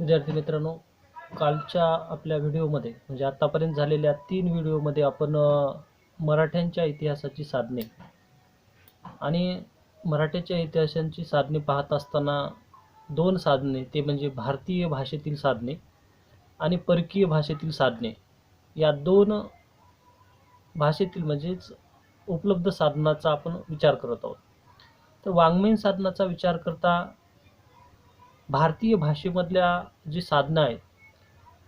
विद्यार्थी मित्रांनो, कालच्या आपल्या व्हिडिओमध्ये म्हणजे आतापर्यंत झालेल्या 3 व्हिडिओमध्ये आपण मराठ्यांच्या इतिहासाची साधने आणि मराठ्याच्या इतिहासाची साधने पाहत असताना 2 साधने ते म्हणजे भारतीय भाषेतील साधने आणि परकीय भाषेतील साधने या 2 भाषेतील म्हणजेच उपलब्ध साधनाचा आपण विचार करत आहोत. तर वाङ्मयीन साधनाचा विचार करता भारतीय भाषेमधल्या जी साधनं आहेत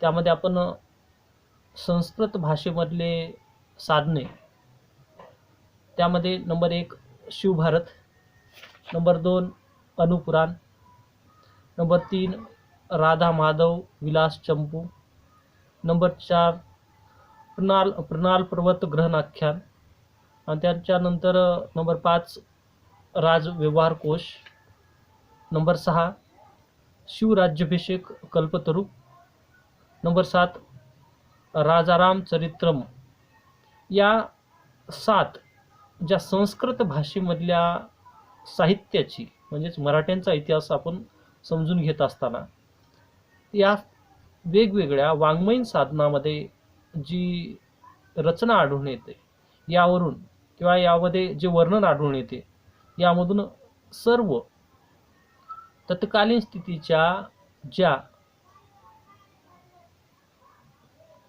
त्यामध्ये आपण संस्कृत भाषेमधले साधने त्यामध्ये number 1 Shivbharat, number 2 Anupuran, number 3 Radha Madhav Vilas Champu, number 4 Pranal Parvat Grahan आख्यान आणि त्याच्यानंतर नंबर 5 राज व्यवहार कोश, नंबर 6 शिवराज्याभिषेक कल्पतरू, नंबर 7 राजाराम चरित्रम. या 7 ज्या संस्कृत भाषेमधल्या साहित्याची म्हणजेच मराठ्यांचा इतिहास आपण समजून घेत असताना या वेगवेगळ्या वाङ्मयीन साधनामध्ये जी रचना आढळून येते यावरून किंवा यामध्ये जे वर्णन आढळून येते यामधून सर्व तत्कालीन स्थितीच्या ज्या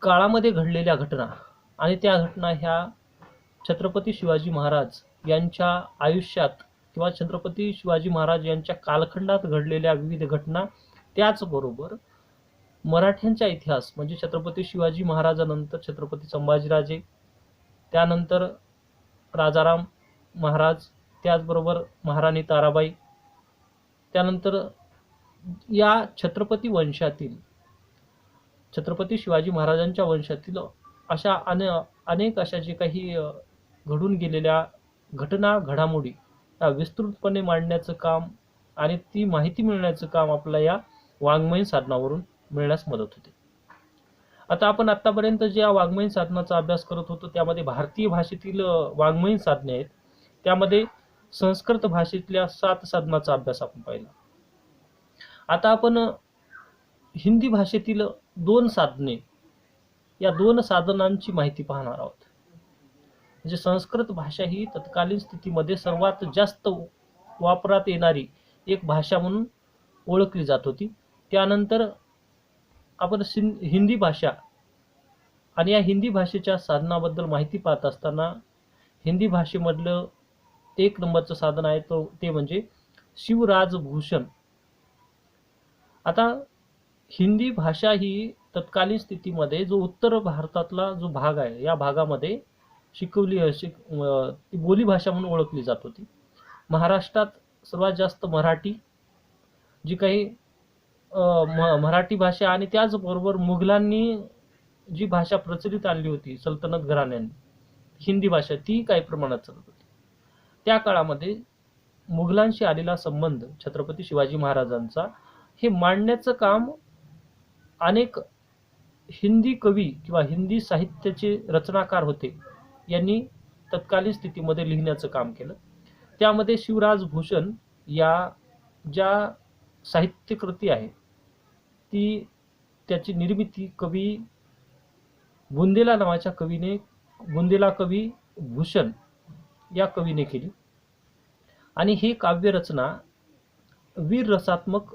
काळामध्ये घडलेल्या घटना आणि त्या घटना ह्या छत्रपती शिवाजी महाराज यांच्या आयुष्यात किंवा छत्रपती शिवाजी महाराज यांच्या कालखंडात घडलेल्या विविध घटना, त्याचबरोबर मराठ्यांचा इतिहास म्हणजे छत्रपती शिवाजी महाराजानंतर छत्रपती संभाजीराजे, त्यानंतर राजाराम महाराज, त्याचबरोबर महाराणी ताराबाई, त्यानंतर या छत्रपती वंशातील छत्रपती शिवाजी महाराजांच्या वंशातील अशा अनेक अशा जे काही घडून गेलेल्या घटना घडामोडी या विस्तृतपणे मांडण्याचं काम आणि ती माहिती मिळण्याचं काम आपल्याला या वाङ्मयीन साधनावरून मिळण्यास मदत होते. आता आपण आतापर्यंत ज्या वाङ्मयीन साधनाचा अभ्यास करत होतो त्यामध्ये भारतीय भाषेतील वाङ्मयीन साधने आहेत, त्यामध्ये संस्कृत भाषेतल्या 7 साधनाचा अभ्यास आपण पाहिला. आता आपण हिंदी भाषेतील 2 साधने या 2 साधनांची माहिती पाहणार आहोत. म्हणजे संस्कृत भाषा ही तत्कालीन स्थितीमध्ये सर्वात जास्त वापरात येणारी एक भाषा म्हणून ओळखली जात होती. त्यानंतर आपण हिंदी भाषा आणि या हिंदी भाषेच्या साधनाबद्दल माहिती पाहत असताना हिंदी भाषेमधलं 1 नंबरचं साधन आहे ते म्हणजे शिवराजभूषण. आता हिंदी भाषा ही तत्कालीन स्थितीमध्ये जो उत्तर भारतातला जो भाग आहे या भागामध्ये ती बोली भाषा म्हणून ओळखली जात होती. महाराष्ट्रात सर्वात जास्त मराठी जी काही मराठी भाषा आणि त्याचबरोबर मुघलांनी जी भाषा प्रचलित आणली होती सल्तनत घराण्यांनी, हिंदी भाषा ती काही प्रमाणात चालत होती. त्या काळामध्ये मुघलांशी आलेला संबंध छत्रपती शिवाजी महाराजांचा हे मांडण्याचं काम अनेक हिंदी कवी किंवा हिंदी साहित्याचे रचनाकार होते यांनी तत्कालीन स्थितीमध्ये लिहिण्याचं काम केलं. त्यामध्ये शिवराजभूषण या ज्या साहित्यकृती आहे ती त्याची निर्मिती कवी बुंदेला नावाच्या कवीने, बुंदेला कवी भूषण या कवीने केली आणि ही काव्यरचना वीर रसात्मक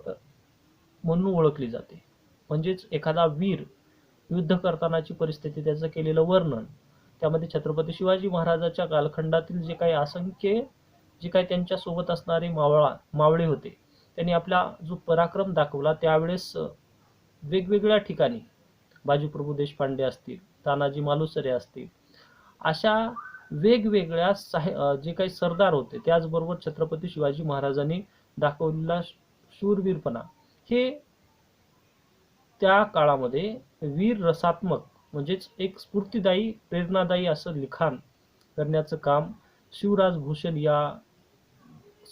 म्हणून ओळखली जाते. म्हणजेच एखादा वीर युद्ध करतानाची परिस्थिती, त्याचं केलेलं वर्णन, त्यामध्ये छत्रपती शिवाजी महाराजाच्या कालखंडातील जे काही असंख्य जे काही त्यांच्यासोबत असणारे मावळे होते त्यांनी आपला जो पराक्रम दाखवला त्यावेळेस वेगवेगळ्या ठिकाणी बाजीप्रभू देशपांडे असतील, तानाजी मालुसरे असतील, अशा वेगवेगळ्या जे काही सरदार होते त्याचबरोबर छत्रपती शिवाजी महाराजांनी दाखवलेला शूरवीरपणा हे त्या काळामध्ये वीर रसात्मक म्हणजेच एक स्फूर्तिदायी प्रेरणादायी असं लिखाण करण्याचं काम शिवराजभूषण या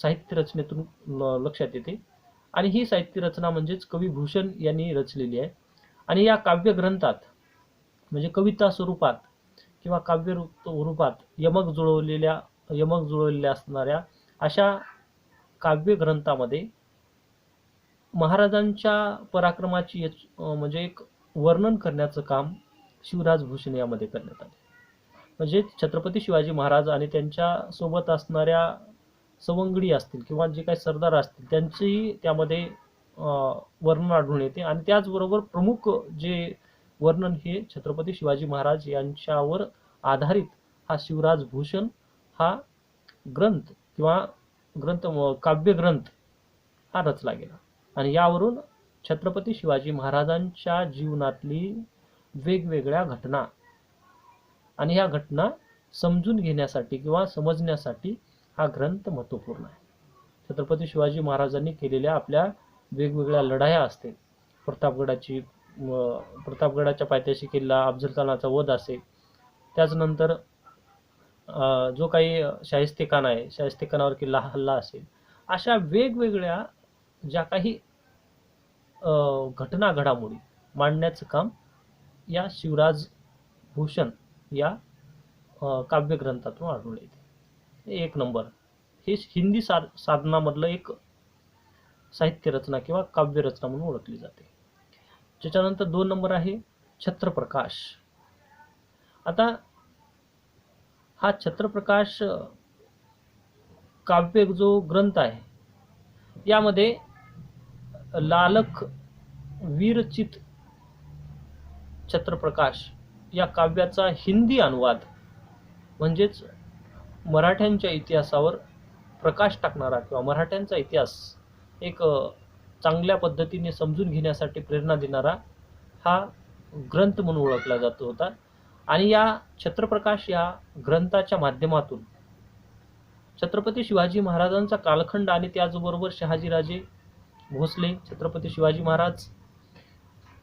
साहित्य रचनेतून लक्षात येते. आणि ही साहित्य रचना म्हणजेच कवी भूषण यांनी रचलेली आहे. आणि या काव्य ग्रंथात म्हणजे कविता स्वरूपात किंवा काव्य रूपात यमक जुळवलेल्या असणाऱ्या अशा काव्य ग्रंथामध्ये महाराजांच्या पराक्रमाची म्हणजे एक वर्णन करण्याचं काम शिवराज भूषण यामध्ये करण्यात आले. म्हणजे छत्रपती शिवाजी महाराज आणि त्यांच्या सोबत असणाऱ्या सवंगडी असतील किंवा जे काही सरदार असतील त्यांचेही त्यामध्ये वर्णन आढळून येते. आणि त्याचबरोबर प्रमुख जे वर्णन हे छत्रपती शिवाजी महाराज यांच्यावर आधारित हा शिवराज भूषण हा ग्रंथ किंवा काव्यग्रंथ हा रचला गेला. आणि यावरून छत्रपती शिवाजी महाराजांच्या जीवनातली वेगवेगळ्या घटना आणि ह्या घटना समजून घेण्यासाठी किंवा समजण्यासाठी हा ग्रंथ महत्त्वपूर्ण आहे. छत्रपती शिवाजी महाराजांनी केलेल्या आपल्या वेगवेगळ्या लढाया असतील, प्रतापगडाच्या पायथ्याशी केलेला अफजल खानाचा वध असेल, त्याचनंतर जो काही शाहिस्तेखान आहे, शाहिस्तेखानावर केलेला हल्ला असेल, अशा वेगवेगळ्या ज्या काही घटना घडामोडी मांडण्याचं काम या शिवराज भूषण या काव्यग्रंथातून आढळून येते. एक नंबर हे हिंदी साधनामधलं एक साहित्य रचना किंवा काव्य रचना म्हणून ओळखली जाते. त्याच्यानंतर 2 नंबर आहे छत्रप्रकाश. आता हा छत्रप्रकाश काव्य जो ग्रंथ आहे यामध्ये लालक वीरचित छत्रप्रकाश या काव्याचा हिंदी अनुवाद म्हणजेच मराठ्यांच्या इतिहासावर प्रकाश टाकणारा किंवा मराठ्यांचा इतिहास एक चांगल्या पद्धतीने समजून घेण्यासाठी प्रेरणा देणारा हा ग्रंथ म्हणून ओळखला जात होता. आणि या छत्रप्रकाश या ग्रंथाच्या माध्यमातून छत्रपती शिवाजी महाराजांचा कालखंड आणि त्याचबरोबर शहाजीराजे भोसले, छत्रपती शिवाजी महाराज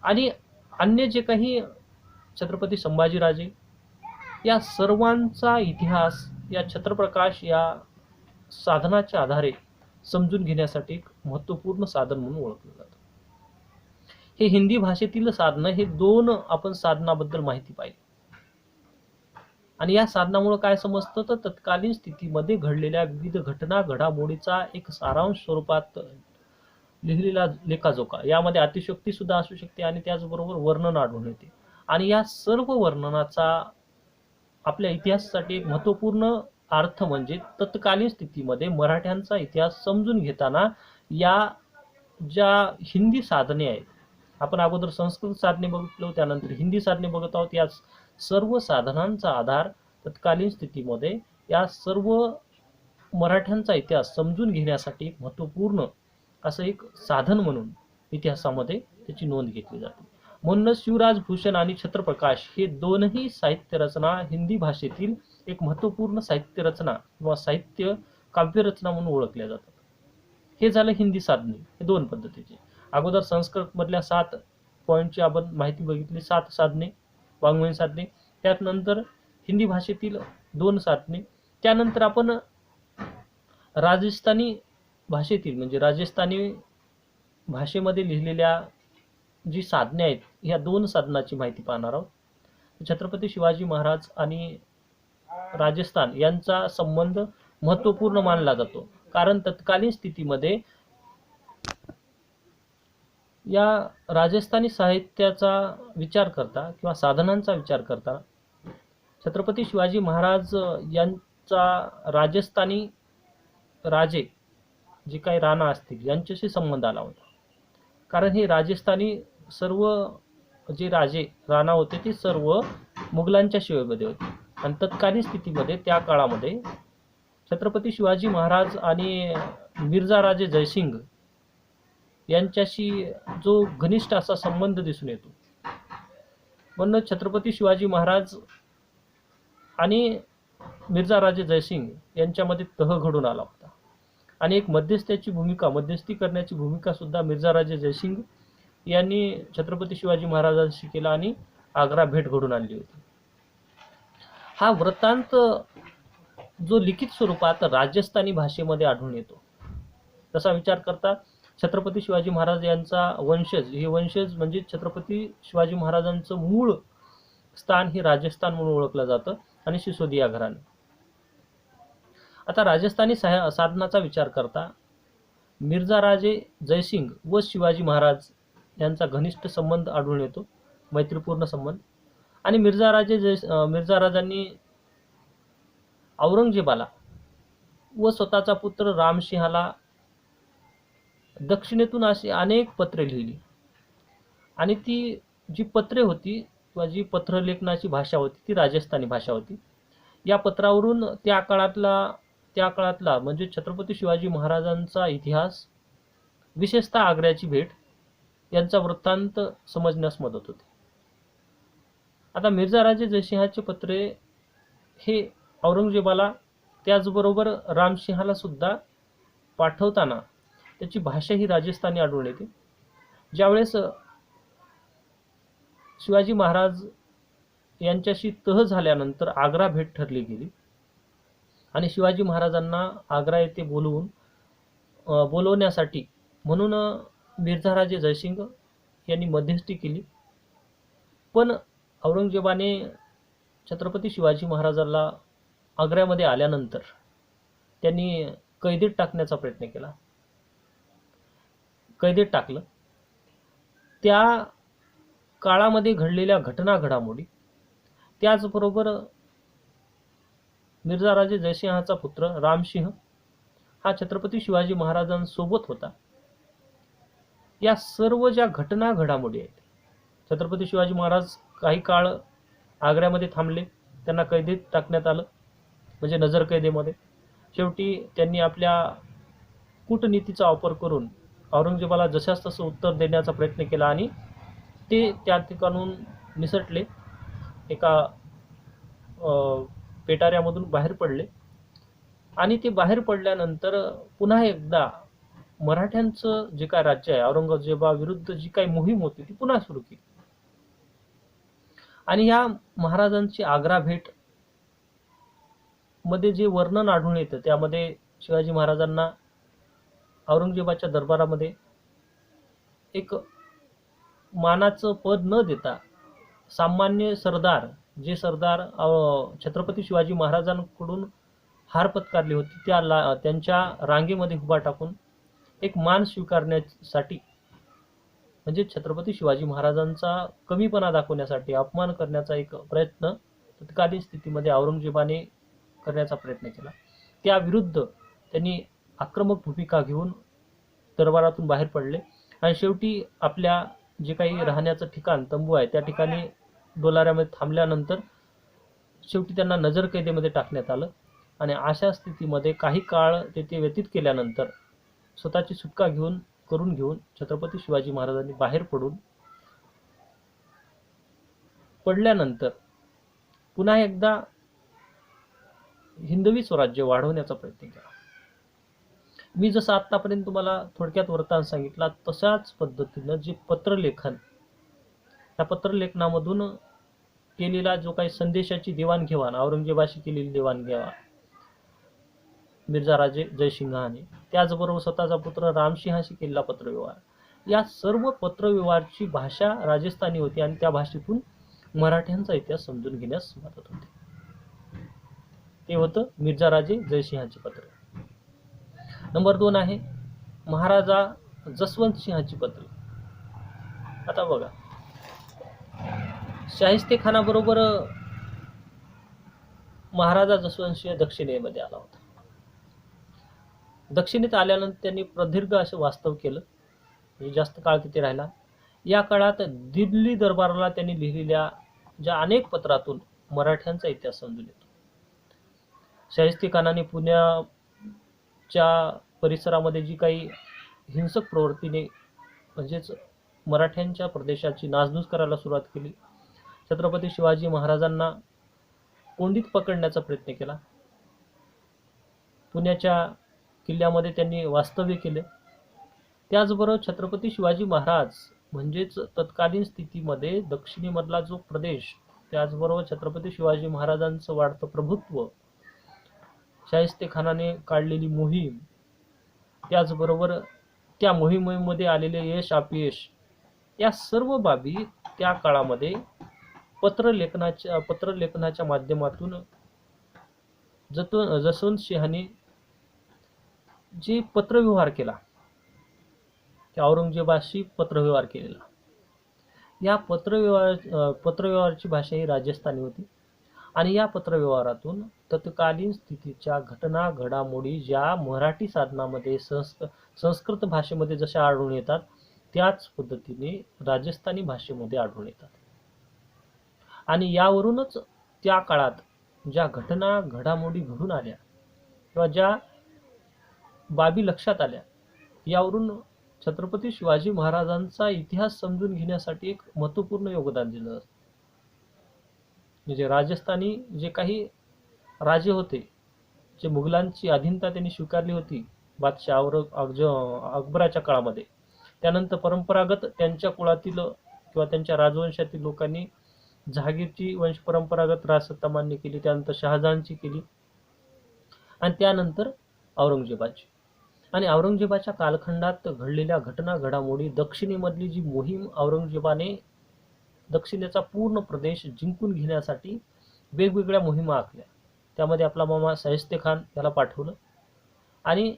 आणि अन्य जे काही छत्रपती संभाजीराजे या सर्वांचा इतिहास या छत्रप्रकाश या साधनाच्या आधारे समजून घेण्यासाठी एक महत्त्वपूर्ण साधन म्हणून ओळखलं जातं. हे हिंदी भाषेतील साधनं, हे 2 आपण साधनाबद्दल माहिती पाहिली. आणि या साधनामुळे काय समजतं तर तत्कालीन स्थितीमध्ये घडलेल्या विविध घटना घडामोडीचा एक सारांश स्वरूपात लिहिलेला लेखाजोखा, यामध्ये अतिशयोक्ती सुद्धा असू शकते आणि त्याचबरोबर वर्णन आढळून येते. आणि या सर्व वर्णनाचा आपल्या इतिहासासाठी एक महत्त्वपूर्ण अर्थ म्हणजे तत्कालीन स्थितीमध्ये मराठ्यांचा इतिहास समजून घेताना या ज्या हिंदी साधने आहेत, आपण अगोदर संस्कृत साधने बघितलो, त्यानंतर हिंदी साधने बघत आहोत, या सर्व साधनांचा आधार तत्कालीन स्थितीमध्ये या सर्व मराठ्यांचा इतिहास समजून घेण्यासाठी एक महत्त्वपूर्ण असं एक साधन म्हणून इतिहासामध्ये त्याची नोंद घेतली जाते. म्हणूनच शिवराज भूषण आणि छत्रप्रकाश हे दोनही साहित्य रचना हिंदी भाषेतील एक महत्त्वपूर्ण साहित्य रचना किंवा साहित्य काव्यरचना म्हणून ओळखल्या जातात. हे झालं हिंदी साधने, हे 2 पद्धतीचे. अगोदर संस्कृत मधल्या 7 पॉईंटची आपण माहिती बघितली, 7 साधने, वाङ्मयीन साधने. त्यानंतर हिंदी भाषेतील 2 साधने. त्यानंतर आपण राजस्थानी भाषेतील म्हणजे राजस्थानी भाषेमध्ये लिहिलेल्या जी साधने आहेत, ह्या 2 साधनाची माहिती पाहणार आहोत. छत्रपती शिवाजी महाराज आणि राजस्थान यांचा संबंध महत्त्वपूर्ण मानला जातो, कारण तत्कालीन स्थितीमध्ये या राजस्थानी साहित्याचा विचार करता किंवा साधनांचा विचार करता छत्रपती शिवाजी महाराज यांचा राजस्थानी राजे जे काही राणा असतील यांच्याशी संबंध आला होता. कारण हे राजस्थानी सर्व जे राजे राणा होते ते सर्व मुघलांच्या शिवेमध्ये होते. आणि तत्कालीन स्थितीमध्ये त्या काळामध्ये छत्रपती शिवाजी महाराज आणि मिर्झा राजे जयसिंग यांच्याशी जो घनिष्ठ असा संबंध दिसून येतो. म्हणून छत्रपती शिवाजी महाराज आणि मिर्झा राजे जयसिंग यांच्यामध्ये तह घडून आला होता. आणि एक मध्यस्थी करण्याची भूमिका सुद्धा मिर्झा राजे जयसिंग यांनी छत्रपती शिवाजी महाराजांशी केला आणि आग्रा भेट घडून आणली होती. हा वृत्तांत जो लिखित स्वरूपात राजस्थानी भाषेमध्ये आढळून येतो, तसा विचार करता छत्रपती शिवाजी महाराज यांचा वंशज, हे वंशज म्हणजे छत्रपती शिवाजी महाराजांचं मूळ स्थान हे राजस्थान म्हणून ओळखलं जातं आणि सिसोदिया घराणे. आता राजस्थानी साधनाचा विचार करता मिर्झा राजे जयसिंग व शिवाजी महाराज यांचा घनिष्ठ संबंध आढळून येतो, मैत्रीपूर्ण संबंध. आणि मिर्झा राजांनी औरंगजेबाला व स्वतःचा पुत्र रामसिंहाला दक्षिणेतून अशी अनेक पत्रे लिहिली. आणि ती जी पत्रे होती किंवा जी पत्रलेखनाची भाषा होती ती राजस्थानी भाषा होती. या पत्रावरून त्या काळातला म्हणजे छत्रपती शिवाजी महाराजांचा इतिहास, विशेषतः आग्र्याची भेट यांचा वृत्तांत समजण्यास मदत होते. आता मिर्झा राजे जयसिंहाचे पत्रे हे औरंगजेबाला त्याचबरोबर रामसिंहाला सुद्धा पाठवताना त्याची भाषा ही राजस्थानी आढळून येते. ज्यावेळेस शिवाजी महाराज यांच्याशी तह झाल्यानंतर आग्रा भेट ठरली गेली आणि शिवाजी महाराजांना आग्रा येथे बोलवण्यासाठी म्हणून मिर्झा राजे जयसिंग यांनी मध्यस्थी केली. पण औरंगजेबाने छत्रपती शिवाजी महाराजांना आग्र्यामध्ये आल्यानंतर त्यांनी कैदेत टाकण्याचा प्रयत्न केला. कैदेत टाकलं. त्या काळामध्ये घडलेल्या घडामोडी, त्याचबरोबर मिर्झा राजे जयसिंहाचा पुत्र रामसिंह हा छत्रपती शिवाजी महाराजांसोबत होता. या सर्व ज्या घडामोडी आहेत, छत्रपती शिवाजी महाराज काही काळ आग्र्यामध्ये थांबले, त्यांना कैदेत टाकण्यात आलं, म्हणजे नजरकैदेमध्ये. शेवटी त्यांनी आपल्या कूटनीतीचा वापर करून औरंगजेबाला जशास तसं उत्तर देण्याचा प्रयत्न केला आणि ते त्या ठिकाणून निसटले, एका पेटाऱ्यामधून बाहेर पडले. आणि ते बाहेर पडल्यानंतर पुन्हा एकदा मराठ्यांचं जे काय राज्य आहे, औरंगजेबाविरुद्ध जी काही मोहीम होती ती पुन्हा सुरू केली. आणि या महाराजांची आग्रा भेट मध्ये जे वर्णन आढळून येतं त्यामध्ये शिवाजी महाराजांना औरंगजेबाच्या दरबारामध्ये एक मानाचं पद न देता सामान्य सरदार, जे सरदार छत्रपती शिवाजी महाराजांकडून हार पत्कारली होती त्यांच्या रांगेमध्ये उभा टाकून एक मान स्वीकारण्यासाठी, म्हणजे छत्रपती शिवाजी महाराजांचा कमीपणा दाखवण्यासाठी, अपमान करण्याचा एक प्रयत्न तत्कालीन स्थितीमध्ये औरंगजेबाने करण्याचा प्रयत्न केला. त्याविरुद्ध त्यांनी आक्रमक भूमिका घेऊन दरबारातून बाहेर पडले आणि शेवटी आपल्या जे काही राहण्याचं ठिकाण तंबू आहे त्या ठिकाणी डोलाऱ्यामध्ये थांबल्यानंतर शेवटी त्यांना नजरकैदेमध्ये टाकण्यात आलं. आणि अशा स्थितीमध्ये काही काळ तेथे व्यतीत केल्यानंतर स्वतःची सुटका करून घेऊन छत्रपती शिवाजी महाराजांनी बाहेर पडल्यानंतर पुन्हा एकदा हिंदवी स्वराज्य वाढवण्याचा प्रयत्न केला. मी जसं आतापर्यंत तुम्हाला थोडक्यात वृत्तांत सांगितला तशाच पद्धतीनं जे पत्रलेखन, त्या पत्रलेखनामधून केलेला जो काही संदेशाची देवाणघेवाण, औरंगजेबाशी केलेली देवाणघेवाण मिर्झा राजे जयसिंहाने, त्याचबरोबर स्वतःचा पुत्र रामसिंहाशी केलेला पत्रव्यवहार, या सर्व पत्रव्यवहारची भाषा राजस्थानी होती आणि त्या भाषेतून मराठ्यांचा इतिहास समजून घेण्यास मदत होते. ते होतं मिर्झा राजे जयसिंहाचे पत्र. नंबर 2 आहे महाराजा जसवंत सिंहाची पत्र. आता बघा, शाहिस्ते खानाबरोबर महाराजा जसवंत सिंह दक्षिणेमध्ये आला होता. दक्षिणेत आल्यानंतर त्यांनी प्रदीर्घ असं वास्तव केलं, म्हणजे जास्त काळ तिथे राहिला. या काळात दिल्ली दरबाराला त्यांनी लिहिलेल्या ज्या अनेक पत्रातून मराठ्यांचा इतिहास समजून येतो. शाहिस्ते खानाने पुण्याच्या परिसरामध्ये जी काही हिंसक प्रवृत्तीने, म्हणजेच मराठ्यांच्या प्रदेशाची नासधूस करायला सुरुवात केली, छत्रपती शिवाजी महाराजांना कोंडीत पकडण्याचा प्रयत्न केला, पुण्याच्या किल्ल्यामध्ये त्यांनी वास्तव्य केले. त्याचबरोबर छत्रपती शिवाजी महाराज म्हणजेच तत्कालीन स्थितीमध्ये दक्षिणेमधला जो प्रदेश, त्याचबरोबर छत्रपती शिवाजी महाराजांचं वाढतं प्रभुत्व, शाहिस्ते खानाने काढलेली मोहीम, त्याचबरोबर त्या मोहिमेमध्ये आलेले यश अपयश, या सर्व बाबी त्या काळामध्ये पत्रलेखनाच्या माध्यमातून जसवंत सिंहाने जे पत्रव्यवहार केला की औरंगजेबाशी पत्रव्यवहार केलेला. या पत्रव्यवहाराची भाषा ही राजस्थानी होती आणि या पत्रव्यवहारातून तत्कालीन स्थितीच्या घटना घडामोडी ज्या मराठी साधनामध्ये संस्कृत भाषेमध्ये जशा आढळून येतात त्याच पद्धतीने राजस्थानी भाषेमध्ये आढळून येतात. आणि यावरूनच त्या काळात ज्या घटना घडामोडी घडून आल्या किंवा ज्या बाबी लक्षात आल्या यावरून छत्रपती शिवाजी महाराजांचा इतिहास समजून घेण्यासाठी एक महत्त्वपूर्ण योगदान दिलं जातं. म्हणजे राजस्थानी जे काही राजे होते, जे मुघलांची अधीनता त्यांनी स्वीकारली होती बादशाह अकबराच्या काळामध्ये, त्यानंतर परंपरागत त्यांच्या कुळातील किंवा त्यांच्या राजवंशातील लोकांनी जहागीरची वंश परंपरागत राजसत्ता मान्य केली, त्यानंतर शहाजहानची केली आणि त्यानंतर औरंगजेबाची. आणि औरंगजेबाच्या कालखंडात घडलेल्या घटना घडामोडी, दक्षिणेमधली जी मोहीम औरंगजेबाने दक्षिणेचा पूर्ण प्रदेश जिंकून घेण्यासाठी वेगवेगळ्या मोहिमा आखल्या, त्यामध्ये आपला मामा शाहिस्तेखान याला पाठवलं आणि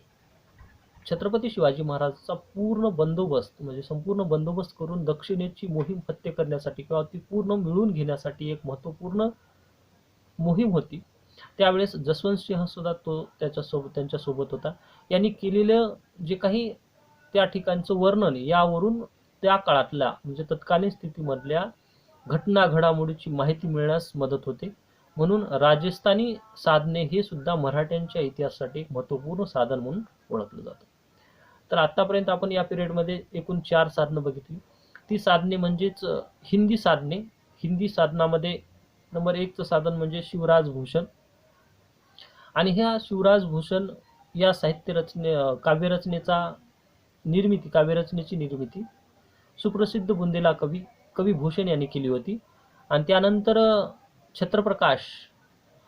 छत्रपती शिवाजी महाराजांचा पूर्ण बंदोबस्त म्हणजे संपूर्ण बंदोबस्त करून दक्षिणेची मोहीम फत्ते करण्यासाठी किंवा ती पूर्ण मिळवून घेण्यासाठी एक महत्त्वपूर्ण मोहीम होती. त्यावेळेस जसवंत सिंह सुद्धा त्यांच्यासोबत होता. यांनी केलेलं जे काही त्या ठिकाणचं वर्णन यावरून त्या काळातल्या म्हणजे तत्कालीन स्थितीमधल्या घटना घडामोडीची माहिती मिळण्यास मदत होते. म्हणून राजस्थानी साधने हे सुद्धा मराठ्यांच्या इतिहासासाठी एक महत्त्वपूर्ण साधन म्हणून ओळखलं जातं. तर आतापर्यंत आपण या पिरियडमध्ये एकूण 4 साधनं बघितली. ती साधने म्हणजेच हिंदी साधने. हिंदी साधनामध्ये नंबर 1चं साधन म्हणजे शिवराज भूषण आणि ह्या शिवराज भूषण या काव्यरचनेची निर्मिती सुप्रसिद्ध बुंदेला कवी भूषण यांनी केली होती. आणि त्यानंतर छत्रप्रकाश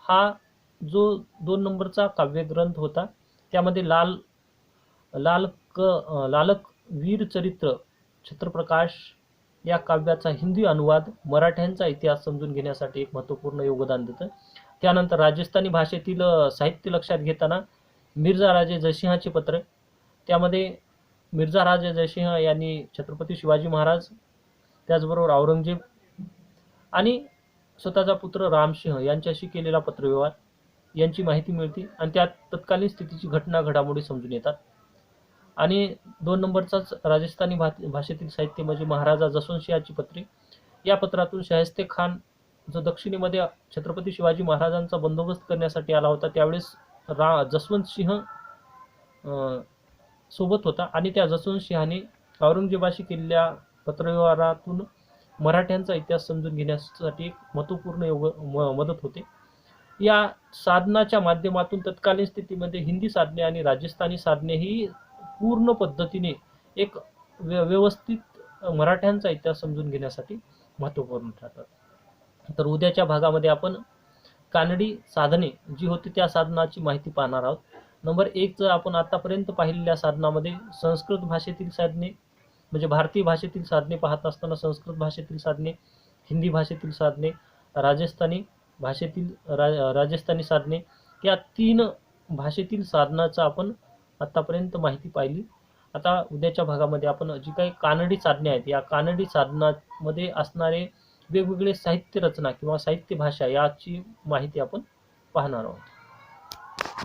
हा जो 2 नंबरचा काव्यग्रंथ होता, त्यामध्ये लालक वीर चरित्र छत्रप्रकाश या काव्याचा हिंदी अनुवाद मराठ्यांचा इतिहास समजून घेण्यासाठी एक महत्त्वपूर्ण योगदान देतं. त्यानंतर राजस्थानी भाषेतील साहित्य लक्षात घेताना मिर्झा राजे जयसिंहाचे पत्र, त्यामध्ये मिर्झा राजे जयसिंह यांनी छत्रपती शिवाजी महाराज, त्याचबरोबर औरंगजेब आणि स्वतःचा पुत्र रामसिंह यांच्याशी केलेला पत्रव्यवहार यांची माहिती मिळते आणि त्यात तत्कालीन स्थितीची घटना घडामोडी समजून येतात. आणि 2 नंबरचाच राजस्थानी भाषेतील साहित्य म्हणजे महाराजा जसवंतसिंहाची पत्रे. या पत्रातून शाहिस्ते खान जो दक्षिणेमध्ये छत्रपती शिवाजी महाराजांचा बंदोबस्त करण्यासाठी आला होता त्यावेळेस जसवंतसिंह सोबत होता आणि त्या जसवंतसिंहाने औरंगजेबाशी केलेल्या पत्रव्यवहारातून मराठ्यांचा इतिहास समजून घेण्यासाठी एक महत्त्वपूर्ण मदत होते. या साधनाच्या माध्यमातून तत्कालीन स्थितीमध्ये हिंदी साधने आणि राजस्थानी साधने ही पूर्ण पद्धतीने एक व्यवस्थित मराठ्यांचा इतिहास समजून घेण्यासाठी महत्त्वपूर्ण ठरतात. तर उद्याच्या भागामध्ये आपण कानडी साधने जी होती त्या साधनाची माहिती पाहणार आहोत. नंबर 1चं आपण आतापर्यंत पाहिलेल्या साधनामध्ये संस्कृत भाषेतील साधने म्हणजे भारतीय भाषेतील साधने पाहत असताना संस्कृत भाषेतील साधने, हिंदी भाषेतील साधने, राजस्थानी साधने या 3 भाषेतील साधनाचा आपण आतापर्यंत माहिती पाहिली. आता उद्याच्या भागामध्ये आपण जी काही कानडी साधने आहेत या कानडी साधनामध्ये असणारे वेगवेगळे साहित्य रचना किंवा साहित्य भाषा याची माहिती आपण पाहणार आहोत.